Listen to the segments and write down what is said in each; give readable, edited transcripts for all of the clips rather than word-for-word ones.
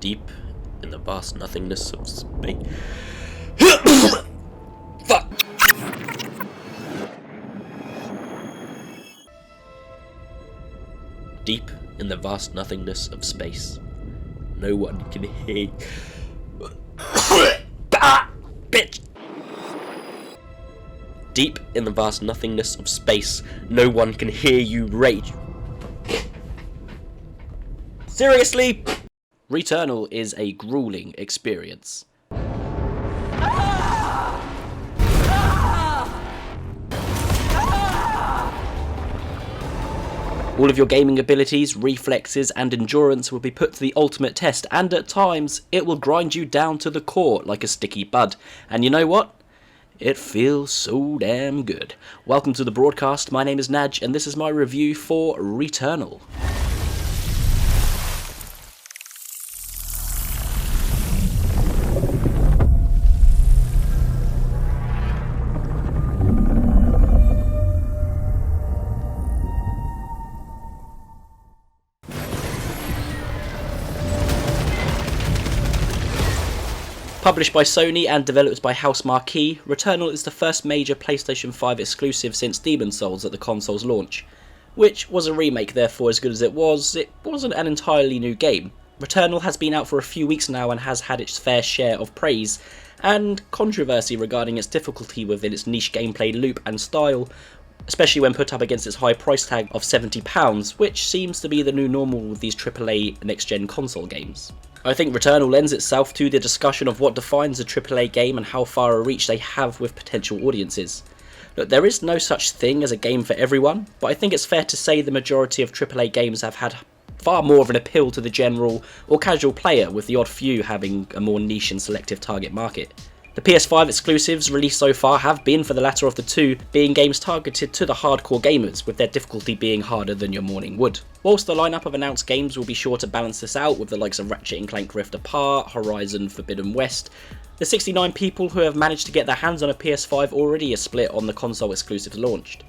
deep in the vast nothingness of space. Fuck! Deep in the vast nothingness of space, no one can hear. Bitch! Deep in the vast nothingness of space, no one can hear you rage. Seriously? Returnal is a grueling experience. All of your gaming abilities, reflexes, and endurance will be put to the ultimate test, and at times, it will grind you down to the core like a sticky bud. And you know what? It feels so damn good. Welcome to the broadcast, my name is Naj, and this is my review for Returnal. Published by Sony and developed by Housemarque, Returnal is the first major PlayStation 5 exclusive since Demon's Souls at the console's launch. Which was a remake, therefore as good as it wasn't an entirely new game. Returnal has been out for a few weeks now and has had its fair share of praise, and controversy regarding its difficulty within its niche gameplay loop and style, especially when put up against its high price tag of £70, which seems to be the new normal with these AAA next-gen console games. I think Returnal lends itself to the discussion of what defines a AAA game and how far a reach they have with potential audiences. Look, there is no such thing as a game for everyone, but I think it's fair to say the majority of AAA games have had far more of an appeal to the general or casual player, with the odd few having a more niche and selective target market. The PS5 exclusives released so far have been for the latter of the two, being games targeted to the hardcore gamers, with their difficulty being harder than your morning wood. Whilst the lineup of announced games will be sure to balance this out, with the likes of Ratchet & Clank Rift Apart, Horizon Forbidden West, the 69 people who have managed to get their hands on a PS5 already are split on the console exclusives launched.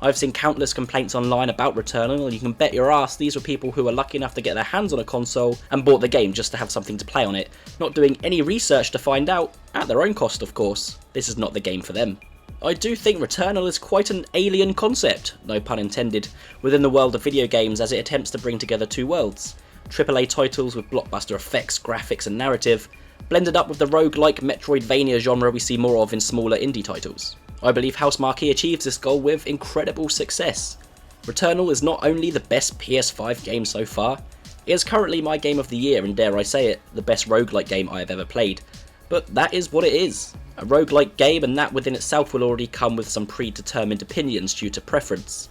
I've seen countless complaints online about Returnal, and you can bet your ass these were people who were lucky enough to get their hands on a console and bought the game just to have something to play on it, not doing any research to find out, at their own cost of course. This is not the game for them. I do think Returnal is quite an alien concept, no pun intended, within the world of video games, as it attempts to bring together two worlds. AAA titles with blockbuster effects, graphics and narrative, blended up with the roguelike Metroidvania genre we see more of in smaller indie titles. I believe Housemarque achieves this goal with incredible success. Returnal is not only the best PS5 game so far, it is currently my game of the year, and dare I say it, the best roguelike game I have ever played. But that is what it is. A roguelike game, and that within itself will already come with some predetermined opinions due to preference.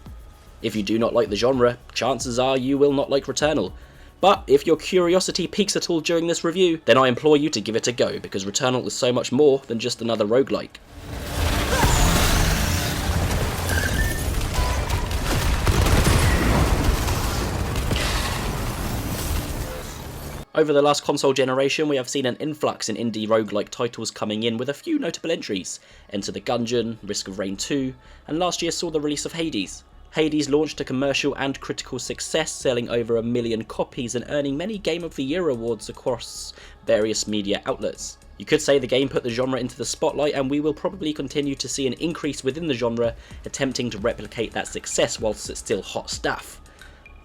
If you do not like the genre, chances are you will not like Returnal. But if your curiosity piques at all during this review, then I implore you to give it a go, because Returnal is so much more than just another roguelike. Over the last console generation, we have seen an influx in indie roguelike titles coming in, with a few notable entries: Enter the Gungeon, Risk of Rain 2, and last year saw the release of Hades. Hades launched to commercial and critical success, selling over 1 million copies and earning many Game of the Year awards across various media outlets. You could say the game put the genre into the spotlight, and we will probably continue to see an increase within the genre, attempting to replicate that success whilst it's still hot stuff.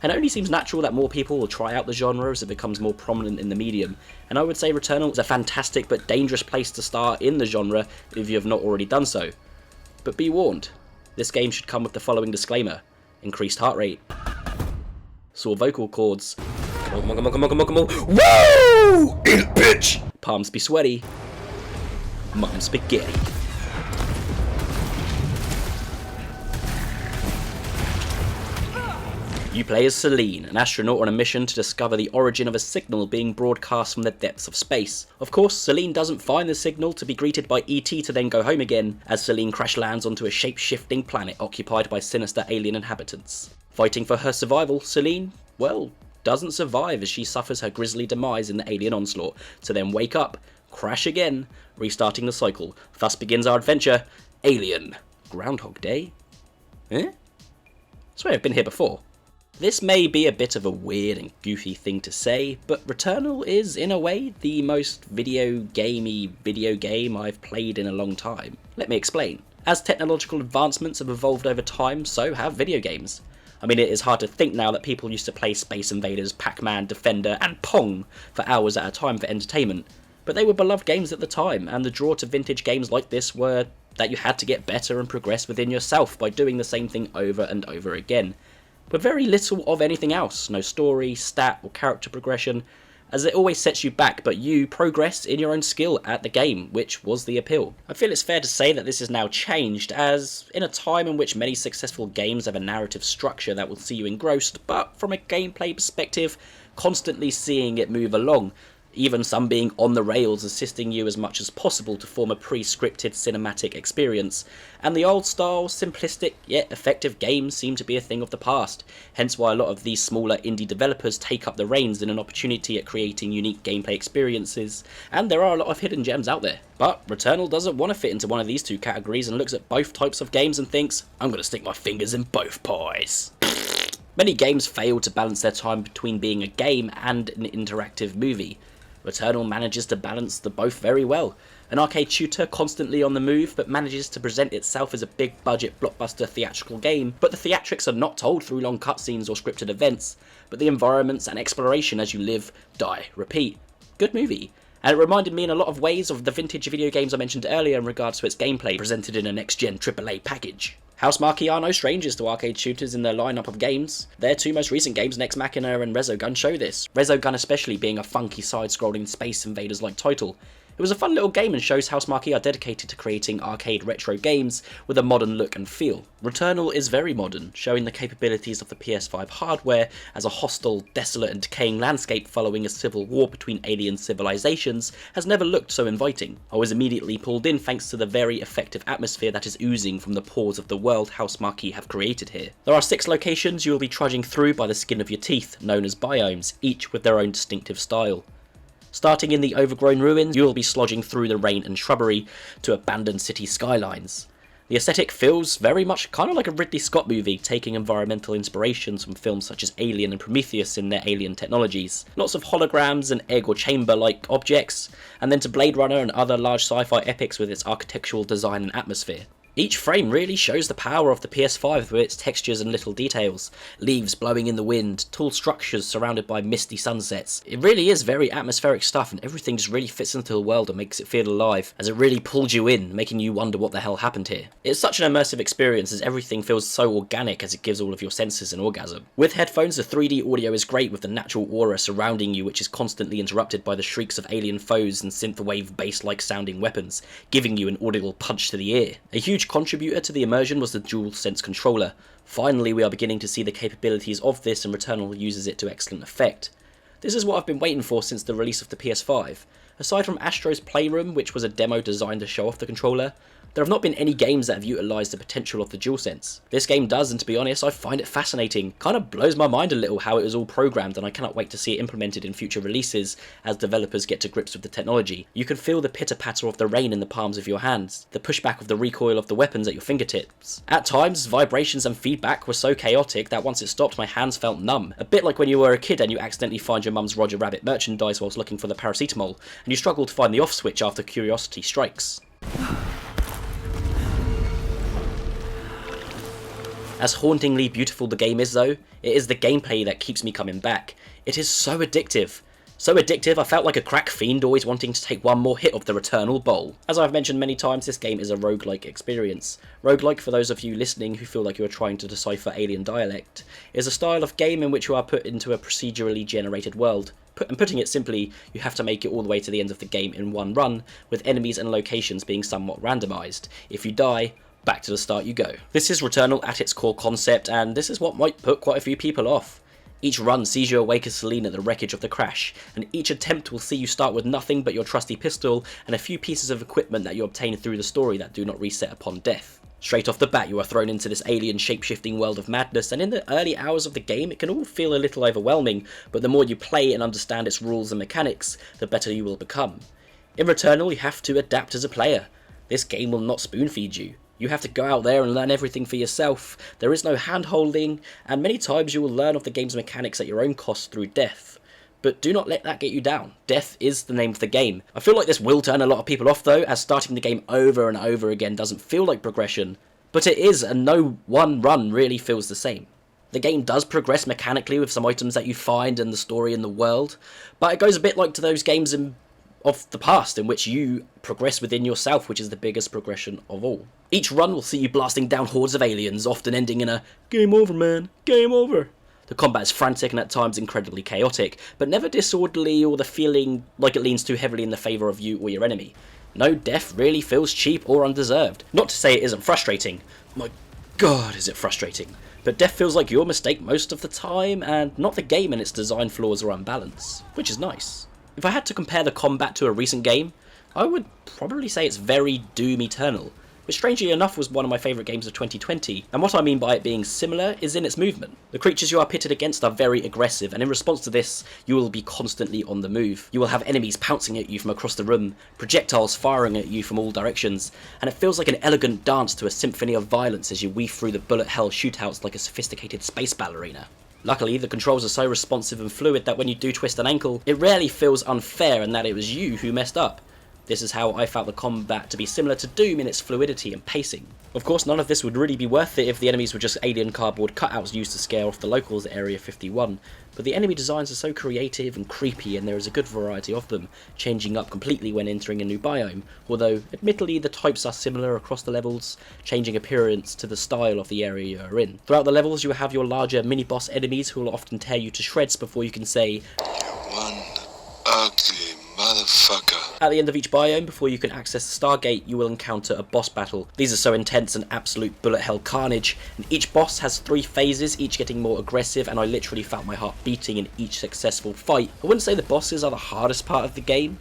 And it only seems natural that more people will try out the genre as it becomes more prominent in the medium, and I would say Returnal is a fantastic but dangerous place to start in the genre if you have not already done so. But be warned, this game should come with the following disclaimer: increased heart rate, sore vocal cords, come on, woo! Eat it, bitch! Palms be sweaty, mutton spaghetti. You play as Celine, an astronaut on a mission to discover the origin of a signal being broadcast from the depths of space. Of course, Celine doesn't find the signal to be greeted by E.T. to then go home again, as Celine crash lands onto a shape-shifting planet occupied by sinister alien inhabitants. Fighting for her survival, Celine, well, doesn't survive as she suffers her grisly demise in the alien onslaught, to then wake up, crash again, restarting the cycle. Thus begins our adventure, Alien. Groundhog Day? Eh? I swear I've been here before. This may be a bit of a weird and goofy thing to say, but Returnal is, in a way, the most video game I've played in a long time. Let me explain. As technological advancements have evolved over time, so have video games. I mean, it is hard to think now that people used to play Space Invaders, Pac-Man, Defender, and Pong for hours at a time for entertainment. But they were beloved games at the time, and the draw to vintage games like this were that you had to get better and progress within yourself by doing the same thing over and over again. With very little of anything else, no story, stat, or character progression, as it always sets you back, but you progress in your own skill at the game, which was the appeal. I feel it's fair to say that this has now changed, as in a time in which many successful games have a narrative structure that will see you engrossed, but from a gameplay perspective, constantly seeing it move along, even some being on the rails, assisting you as much as possible to form a pre-scripted cinematic experience, and the old style, simplistic yet effective games seem to be a thing of the past, hence why a lot of these smaller indie developers take up the reins in an opportunity at creating unique gameplay experiences, and there are a lot of hidden gems out there. But Returnal doesn't want to fit into one of these two categories and looks at both types of games and thinks, I'm going to stick my fingers in both pies. Many games fail to balance their time between being a game and an interactive movie. Returnal manages to balance the both very well. An arcade shooter constantly on the move, but manages to present itself as a big budget blockbuster theatrical game, but the theatrics are not told through long cutscenes or scripted events, but the environments and exploration as you live, die, repeat. Good movie. And it reminded me in a lot of ways of the vintage video games I mentioned earlier in regards to its gameplay presented in a next-gen AAA package. Housemarque are no strangers to arcade shooters in their lineup of games. Their two most recent games, Nex Machina and Resogun, show this. Resogun especially being a funky side-scrolling Space Invaders-like title. It was a fun little game and shows Housemarque are dedicated to creating arcade retro games with a modern look and feel. Returnal is very modern, showing the capabilities of the PS5 hardware as a hostile, desolate and decaying landscape following a civil war between alien civilizations has never looked so inviting. I was immediately pulled in thanks to the very effective atmosphere that is oozing from the pores of the world Housemarque have created here. There are 6 locations you will be trudging through by the skin of your teeth, known as biomes, each with their own distinctive style. Starting in the overgrown ruins, you will be slogging through the rain and shrubbery to abandoned city skylines. The aesthetic feels very much kind of like a Ridley Scott movie, taking environmental inspirations from films such as Alien and Prometheus in their alien technologies. Lots of holograms and egg or chamber-like objects, and then to Blade Runner and other large sci-fi epics with its architectural design and atmosphere. Each frame really shows the power of the PS5 with its textures and little details. Leaves blowing in the wind, tall structures surrounded by misty sunsets. It really is very atmospheric stuff, and everything just really fits into the world and makes it feel alive, as it really pulls you in, making you wonder what the hell happened here. It's such an immersive experience as everything feels so organic as it gives all of your senses an orgasm. With headphones, the 3D audio is great with the natural aura surrounding you, which is constantly interrupted by the shrieks of alien foes and synthwave bass-like sounding weapons, giving you an audible punch to the ear. A huge contributor to the immersion was the DualSense controller. Finally, we are beginning to see the capabilities of this, and Returnal uses it to excellent effect. This is what I've been waiting for since the release of the PS5. Aside from Astro's Playroom, which was a demo designed to show off the controller, there have not been any games that have utilised the potential of the DualSense. This game does, and to be honest, I find it fascinating. Kind of blows my mind a little how it was all programmed, and I cannot wait to see it implemented in future releases as developers get to grips with the technology. You can feel the pitter-patter of the rain in the palms of your hands, the pushback of the recoil of the weapons at your fingertips. At times, vibrations and feedback were so chaotic that once it stopped, my hands felt numb. A bit like when you were a kid and you accidentally find your mum's Roger Rabbit merchandise whilst looking for the paracetamol, and you struggle to find the off switch after curiosity strikes. As hauntingly beautiful the game is though, it is the gameplay that keeps me coming back. It is so addictive. So addictive, I felt like a crack fiend always wanting to take one more hit of the Returnal bowl. As I've mentioned many times, this game is a roguelike experience. Roguelike, for those of you listening who feel like you are trying to decipher alien dialect, is a style of game in which you are put into a procedurally generated world. And putting it simply, you have to make it all the way to the end of the game in one run, with enemies and locations being somewhat randomised. If you die, back to the start you go. This is Returnal at its core concept, and this is what might put quite a few people off. Each run sees you awake as Celine at the wreckage of the crash, and each attempt will see you start with nothing but your trusty pistol and a few pieces of equipment that you obtain through the story that do not reset upon death. Straight off the bat, you are thrown into this alien shape-shifting world of madness, and in the early hours of the game it can all feel a little overwhelming, but the more you play and understand its rules and mechanics, the better you will become. In Returnal, you have to adapt as a player. This game will not spoon-feed you. You have to go out there and learn everything for yourself. There is no hand-holding, and many times you will learn of the game's mechanics at your own cost through death. But do not let that get you down. Death is the name of the game. I feel like this will turn a lot of people off though, as starting the game over and over again doesn't feel like progression, but it is, and no one run really feels the same. The game does progress mechanically with some items that you find and the story in the world, but it goes a bit like to those games of the past in which you progress within yourself, which is the biggest progression of all. Each run will see you blasting down hordes of aliens, often ending in a "game over man, game over." The combat is frantic and at times incredibly chaotic, but never disorderly or the feeling like it leans too heavily in the favour of you or your enemy. No death really feels cheap or undeserved. Not to say it isn't frustrating. My god, is it frustrating. But death feels like your mistake most of the time, and not the game and its design flaws or unbalance, which is nice. If I had to compare the combat to a recent game, I would probably say it's very Doom Eternal, which strangely enough was one of my favourite games of 2020, and what I mean by it being similar is in its movement. The creatures you are pitted against are very aggressive, and in response to this, you will be constantly on the move. You will have enemies pouncing at you from across the room, projectiles firing at you from all directions, and it feels like an elegant dance to a symphony of violence as you weave through the bullet hell shootouts like a sophisticated space ballerina. Luckily, the controls are so responsive and fluid that when you do twist an ankle, it rarely feels unfair and that it was you who messed up. This is how I felt the combat to be similar to Doom in its fluidity and pacing. Of course, none of this would really be worth it if the enemies were just alien cardboard cutouts used to scare off the locals at Area 51, but the enemy designs are so creative and creepy and there is a good variety of them, changing up completely when entering a new biome, although admittedly the types are similar across the levels, changing appearance to the style of the area you are in. Throughout the levels you have your larger mini-boss enemies who will often tear you to shreds before you can say, "One ugly motherfucker." At the end of each biome, before you can access the Stargate, you will encounter a boss battle. These are so intense and absolute bullet hell carnage, and each boss has 3 phases, each getting more aggressive, and I literally felt my heart beating in each successful fight. I wouldn't say the bosses are the hardest part of the game,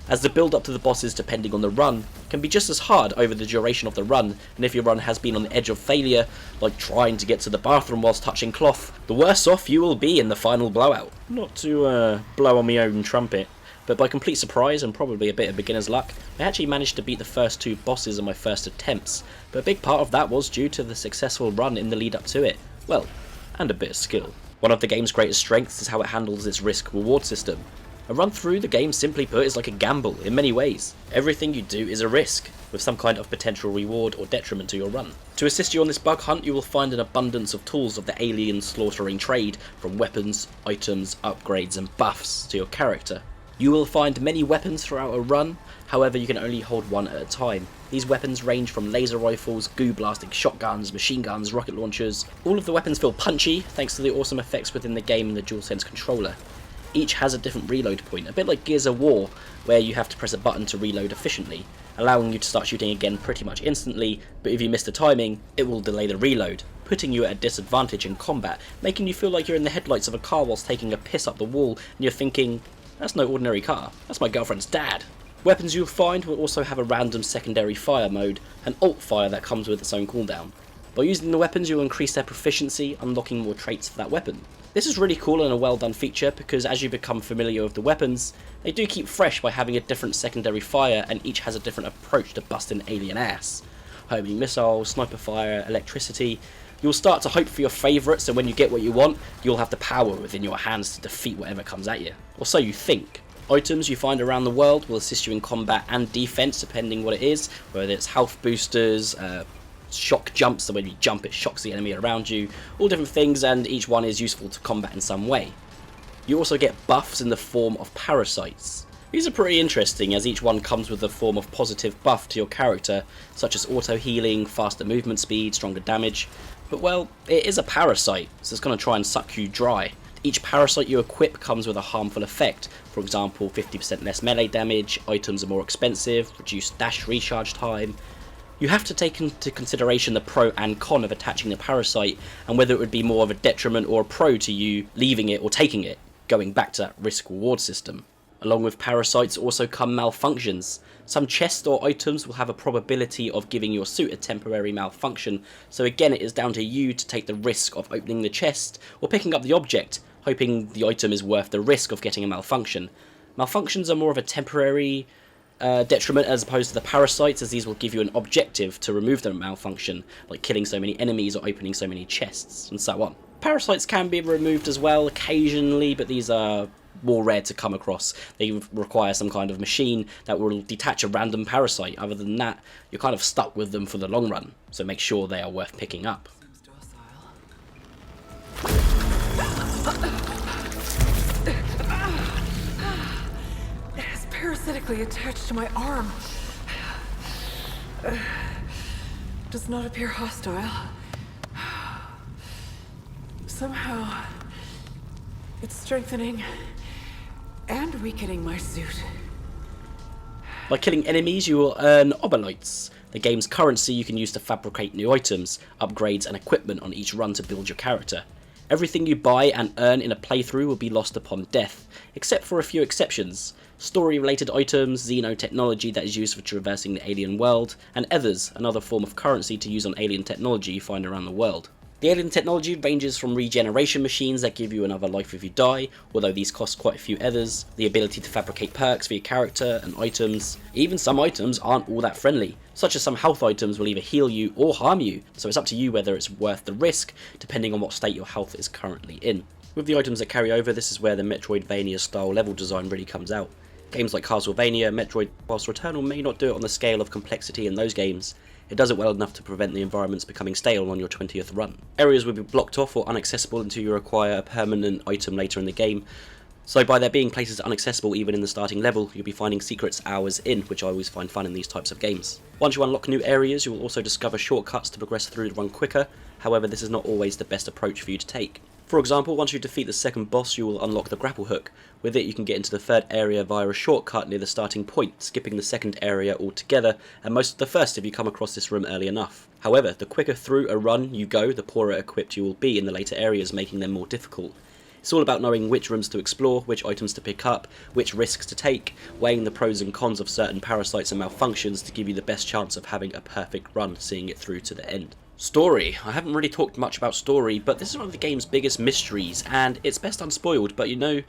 as the build up to the bosses, depending on the run, can be just as hard over the duration of the run, and if your run has been on the edge of failure, like trying to get to the bathroom whilst touching cloth, the worse off you will be in the final blowout. Not to blow on my own trumpet, but by complete surprise and probably a bit of beginner's luck, I actually managed to beat the first 2 bosses in my first attempts, but a big part of that was due to the successful run in the lead up to it. Well, and a bit of skill. One of the game's greatest strengths is how it handles its risk-reward system. A run through the game, simply put, is like a gamble in many ways. Everything you do is a risk, with some kind of potential reward or detriment to your run. To assist you on this bug hunt, you will find an abundance of tools of the alien slaughtering trade, from weapons, items, upgrades and buffs to your character. You will find many weapons throughout a run, however you can only hold one at a time. These weapons range from laser rifles, goo blasting shotguns, machine guns, rocket launchers. All of the weapons feel punchy thanks to the awesome effects within the game and the DualSense controller. Each has a different reload point, a bit like Gears of War, where you have to press a button to reload efficiently, allowing you to start shooting again pretty much instantly, but if you miss the timing, it will delay the reload, putting you at a disadvantage in combat, making you feel like you're in the headlights of a car whilst taking a piss up the wall, and you're thinking, that's no ordinary car, that's my girlfriend's dad. Weapons you'll find will also have a random secondary fire mode, an alt fire that comes with its own cooldown. By using the weapons you'll increase their proficiency, unlocking more traits for that weapon. This is really cool and a well done feature because as you become familiar with the weapons, they do keep fresh by having a different secondary fire and each has a different approach to busting alien ass. Homing missiles, sniper fire, electricity. You'll start to hope for your favourites, and when you get what you want, you'll have the power within your hands to defeat whatever comes at you. Or so you think. Items you find around the world will assist you in combat and defense depending what it is, whether it's health boosters, shock jumps, so when you jump it shocks the enemy around you, all different things, and each one is useful to combat in some way. You also get buffs in the form of parasites. These are pretty interesting as each one comes with a form of positive buff to your character, such as auto healing, faster movement speed, stronger damage, but well, it is a parasite, so it's going to try and suck you dry. Each parasite you equip comes with a harmful effect, for example 50% less melee damage, items are more expensive, reduced dash recharge time. You have to take into consideration the pro and con of attaching the parasite, and whether it would be more of a detriment or a pro to you leaving it or taking it, going back to that risk-reward system. Along with parasites also come malfunctions. Some chests or items will have a probability of giving your suit a temporary malfunction, so again it is down to you to take the risk of opening the chest or picking up the object, hoping the item is worth the risk of getting a malfunction. Malfunctions are more of a temporary detriment as opposed to the parasites, as these will give you an objective to remove the malfunction, like killing so many enemies or opening so many chests, and so on. Parasites can be removed as well occasionally, but these are more rare to come across. They require some kind of machine that will detach a random parasite. Other than that, you're kind of stuck with them for the long run, so make sure they are worth picking up. Parasitically attached to my arm. Does not appear hostile. Somehow, it's strengthening and weakening my suit. By killing enemies, you will earn obolites, the game's currency you can use to fabricate new items, upgrades and equipment on each run to build your character. Everything you buy and earn in a playthrough will be lost upon death, except for a few exceptions. Story-related items, xenotechnology that is used for traversing the alien world, and ethers, another form of currency to use on alien technology you find around the world. The alien technology ranges from regeneration machines that give you another life if you die, although these cost quite a few ethers, the ability to fabricate perks for your character and items. Even some items aren't all that friendly, such as some health items will either heal you or harm you, so it's up to you whether it's worth the risk, depending on what state your health is currently in. With the items that carry over, this is where the Metroidvania style level design really comes out. Games like Castlevania, Metroid, whilst Returnal may not do it on the scale of complexity in those games, it does it well enough to prevent the environments becoming stale on your 20th run. Areas will be blocked off or inaccessible until you acquire a permanent item later in the game, so by there being places inaccessible even in the starting level, you'll be finding secrets hours in, which I always find fun in these types of games. Once you unlock new areas, you will also discover shortcuts to progress through the run quicker, however this is not always the best approach for you to take. For example, once you defeat the second boss, you will unlock the grapple hook. With it you can get into the third area via a shortcut near the starting point, skipping the second area altogether, and most of the first if you come across this room early enough. However, the quicker through a run you go, the poorer equipped you will be in the later areas, making them more difficult. It's all about knowing which rooms to explore, which items to pick up, which risks to take, weighing the pros and cons of certain parasites and malfunctions to give you the best chance of having a perfect run, seeing it through to the end. Story. I haven't really talked much about story, but this is one of the game's biggest mysteries, and it's best unspoiled, but you know, it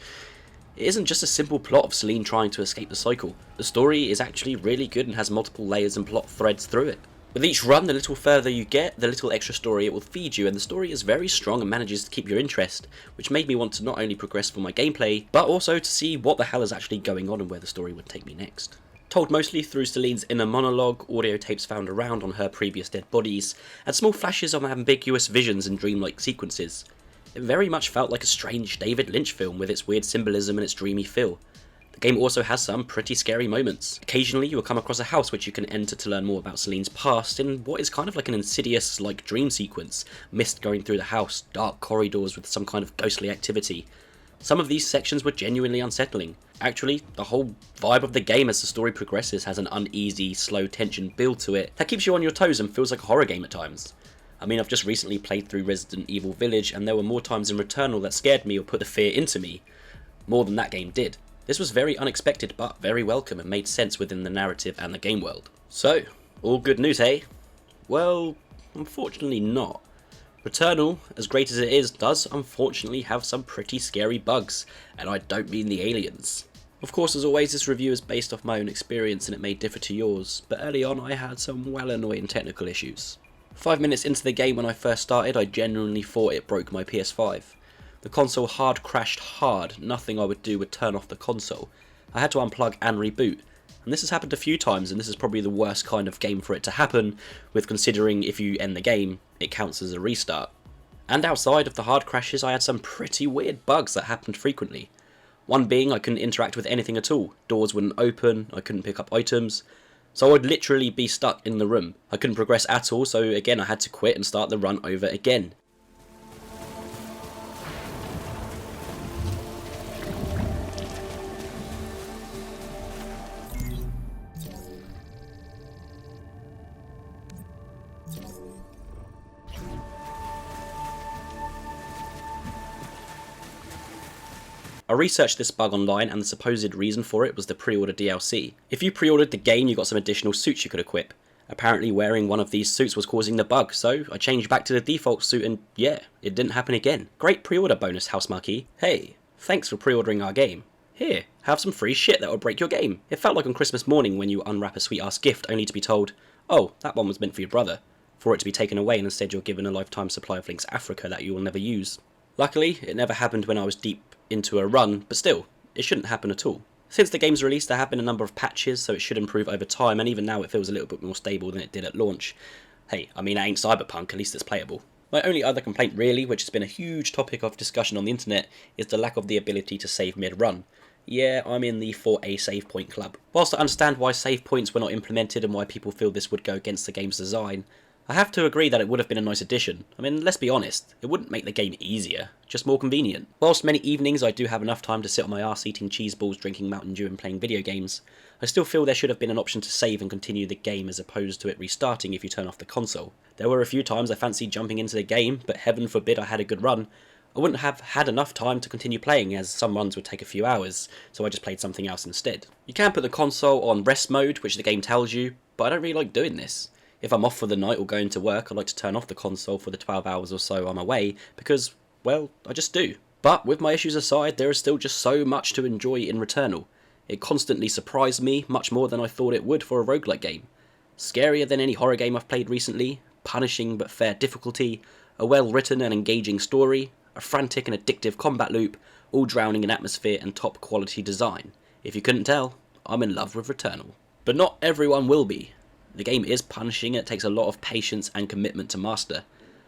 isn't just a simple plot of Celine trying to escape the cycle. The story is actually really good and has multiple layers and plot threads through it. With each run, the little further you get, the little extra story it will feed you, and the story is very strong and manages to keep your interest, which made me want to not only progress for my gameplay, but also to see what the hell is actually going on and where the story would take me next. Told mostly through Celine's inner monologue, audio tapes found around on her previous dead bodies, and small flashes of ambiguous visions and dreamlike sequences. It very much felt like a strange David Lynch film with its weird symbolism and its dreamy feel. The game also has some pretty scary moments. Occasionally you will come across a house which you can enter to learn more about Celine's past in what is kind of like an Insidious-like dream sequence, mist going through the house, dark corridors with some kind of ghostly activity. Some of these sections were genuinely unsettling. Actually, the whole vibe of the game as the story progresses has an uneasy, slow tension build to it that keeps you on your toes and feels like a horror game at times. I mean, I've just recently played through Resident Evil Village and there were more times in Returnal that scared me or put the fear into me, more than that game did. This was very unexpected but very welcome and made sense within the narrative and the game world. So, all good news, eh? Well, unfortunately not. Returnal, as great as it is, does unfortunately have some pretty scary bugs, and I don't mean the aliens. Of course, as always, this review is based off my own experience and it may differ to yours, but early on I had some well annoying technical issues. 5 minutes into the game when I first started, I genuinely thought it broke my PS5. The console hard crashed hard, nothing I would do would turn off the console. I had to unplug and reboot, and this has happened a few times, and this is probably the worst kind of game for it to happen, with considering if you end the game, it counts as a restart. And outside of the hard crashes, I had some pretty weird bugs that happened frequently. One being I couldn't interact with anything at all, doors wouldn't open, I couldn't pick up items, so I'd literally be stuck in the room. I couldn't progress at all, so again I had to quit and start the run over again. I researched this bug online and the supposed reason for it was the pre-order DLC. If you pre-ordered the game you got some additional suits you could equip. Apparently wearing one of these suits was causing the bug, so I changed back to the default suit and yeah, it didn't happen again. Great pre-order bonus, Housemarque. Hey, thanks for pre-ordering our game. Here, have some free shit that will break your game. It felt like on Christmas morning when you unwrap a sweet-ass gift only to be told, oh, that one was meant for your brother, for it to be taken away and instead you're given a lifetime supply of Link's Africa that you will never use. Luckily, it never happened when I was deep into a run, but still, it shouldn't happen at all. Since the game's release, there have been a number of patches, so it should improve over time, and even now it feels a little bit more stable than it did at launch. Hey, I mean, it ain't Cyberpunk, at least it's playable. My only other complaint really, which has been a huge topic of discussion on the internet, is the lack of the ability to save mid-run. Yeah, I'm in the for a save point club. Whilst I understand why save points were not implemented and why people feel this would go against the game's design, I have to agree that it would have been a nice addition. I mean, let's be honest, it wouldn't make the game easier, just more convenient. Whilst many evenings I do have enough time to sit on my arse eating cheese balls, drinking Mountain Dew and playing video games, I still feel there should have been an option to save and continue the game as opposed to it restarting if you turn off the console. There were a few times I fancied jumping into the game, but heaven forbid I had a good run. I wouldn't have had enough time to continue playing, as some runs would take a few hours, so I just played something else instead. You can put the console on rest mode, which the game tells you, but I don't really like doing this. If I'm off for the night or going to work, I like to turn off the console for the 12 hours or so I'm away, because, well, I just do. But with my issues aside, there is still just so much to enjoy in Returnal. It constantly surprised me, much more than I thought it would for a roguelike game. Scarier than any horror game I've played recently, punishing but fair difficulty, a well-written and engaging story, a frantic and addictive combat loop, all drowning in atmosphere and top quality design. If you couldn't tell, I'm in love with Returnal. But not everyone will be. The game is punishing and it takes a lot of patience and commitment to master.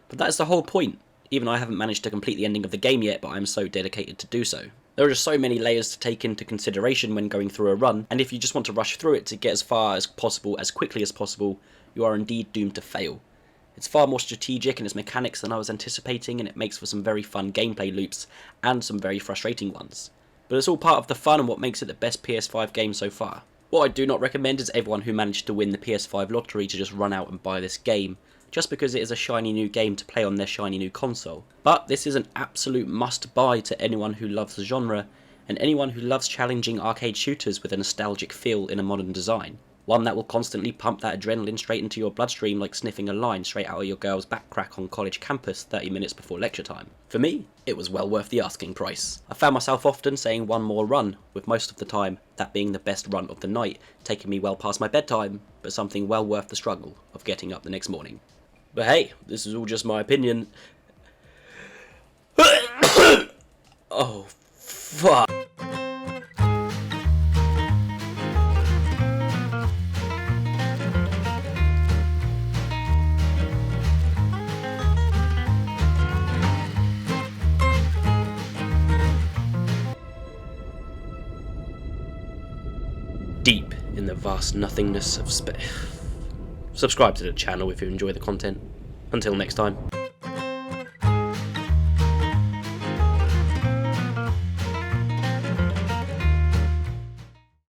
But that is the whole point. Even I haven't managed to complete the ending of the game yet, but I am so dedicated to do so. There are just so many layers to take into consideration when going through a run, and if you just want to rush through it to get as far as possible, as quickly as possible, you are indeed doomed to fail. It's far more strategic in its mechanics than I was anticipating, and it makes for some very fun gameplay loops, and some very frustrating ones. But it's all part of the fun and what makes it the best PS5 game so far. What I do not recommend is everyone who managed to win the PS5 lottery to just run out and buy this game, just because it is a shiny new game to play on their shiny new console. But this is an absolute must-buy to anyone who loves the genre, and anyone who loves challenging arcade shooters with a nostalgic feel in a modern design. One that will constantly pump that adrenaline straight into your bloodstream like sniffing a line straight out of your girl's back crack on college campus 30 minutes before lecture time. For me, it was well worth the asking price. I found myself often saying one more run, with most of the time that being the best run of the night, taking me well past my bedtime, but something well worth the struggle of getting up the next morning. But hey, this is all just my opinion. Oh, fuck. Deep in the vast nothingness of space. Subscribe to the channel if you enjoy the content. Until next time.